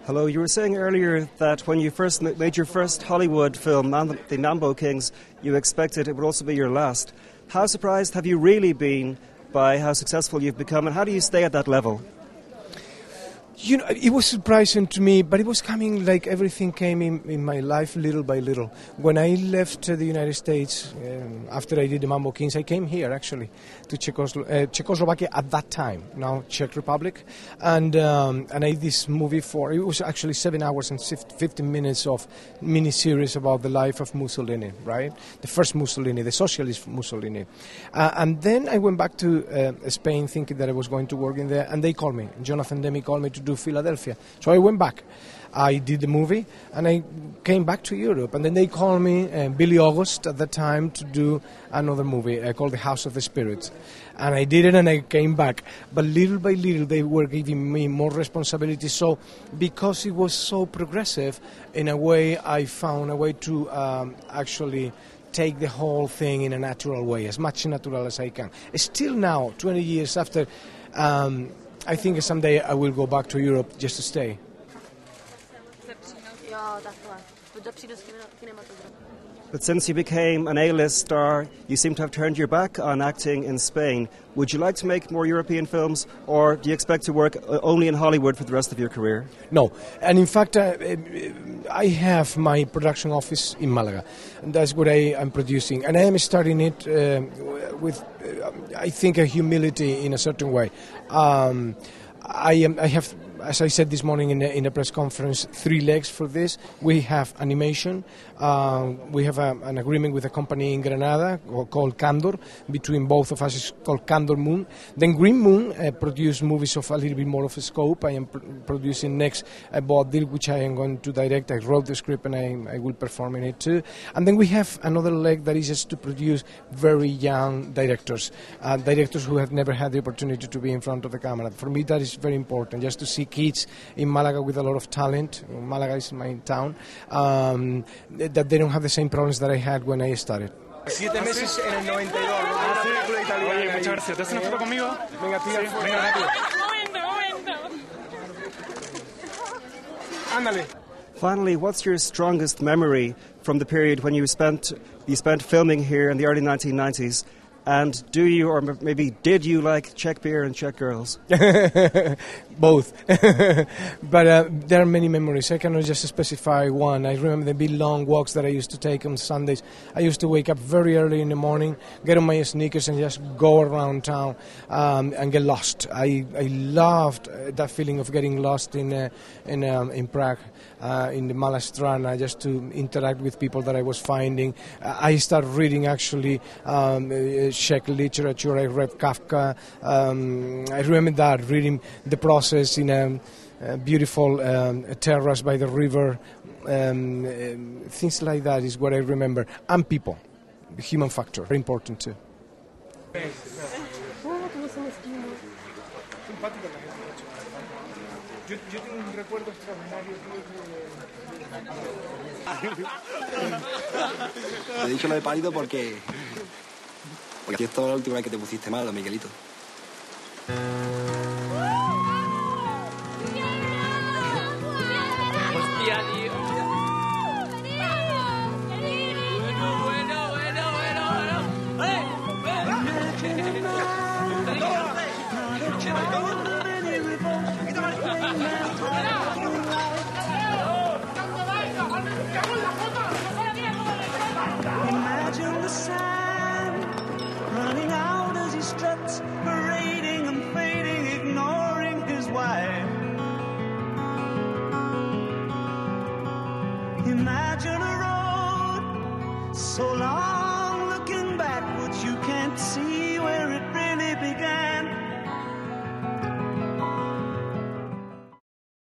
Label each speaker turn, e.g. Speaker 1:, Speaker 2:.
Speaker 1: Hello, you were saying earlier that when you first made your first Hollywood film, The Mambo Kings, you expected it would also be your last. How surprised have you really been by how successful you've become, and how do you stay at that level?
Speaker 2: You know, it was surprising to me, but it was coming like everything came in my life little by little. When I left the United States, after I did the Mambo Kings, I came here actually to Czechoslovakia at that time, now Czech Republic, and I did this movie it was actually 7 hours and 15 minutes of mini-series about the life of Mussolini, right? The first Mussolini, the socialist Mussolini. And then I went back to Spain thinking that I was going to work in there, and they called me. Jonathan Demme called me to do Philadelphia. So I went back. I did the movie and I came back to Europe, and then they called me, Billy August at the time, to do another movie called The House of the Spirits. And I did it and I came back. But little by little they were giving me more responsibility. So because it was so progressive, in a way I found a way to actually take the whole thing in a natural way, as much natural as I can. Still now, 20 years after, I think someday I will go back to Europe just to stay.
Speaker 1: But since you became an A-list star, you seem to have turned your back on acting in Spain. Would you like to make more European films, or do you expect to work only in Hollywood for the rest of your career?
Speaker 2: No, and in fact I have my production office in Malaga, and that's what I'm producing, and I am starting it with I think a humility in a certain way. I have, as I said this morning in a press conference, 3 legs for this. We have animation. We have an agreement with a company in Granada called Candor. Between both of us, it's called Candor Moon. Then Green Moon produce movies of a little bit more of a scope. I am producing next a Vaudeville, which I am going to direct. I wrote the script and I will perform in it too. And then we have another leg that is just to produce very young directors, directors who have never had the opportunity to be in front of the camera. For me, that is very important, just to see kids in Malaga with a lot of talent. Malaga is my town. That they don't have the same problems that I had when I started.
Speaker 3: 7 meses en el 92. Oye, muchas gracias. ¿Te haces una foto conmigo? Venga, tía. Venga, rápido.
Speaker 4: Momento.
Speaker 3: Ándale.
Speaker 1: Finally, what's your strongest memory from the period when you spent filming here in the early 1990s? And do you, or maybe did you, like Czech beer and Czech girls?
Speaker 2: Both. But there are many memories. I cannot just specify one. I remember the big long walks that I used to take on Sundays. I used to wake up very early in the morning, get on my sneakers and just go around town and get lost. I loved that feeling of getting lost in Prague, in the Mala Strana, just to interact with people that I was finding. I started reading actually Czech literature. I read Kafka. I remember that, reading The Process in a beautiful terrace by the river. Things like that is what I remember. And people, the human factor, very important too.
Speaker 5: Te he dicho lo de pálido porque esto es la última vez que te pusiste malo, Miguelito.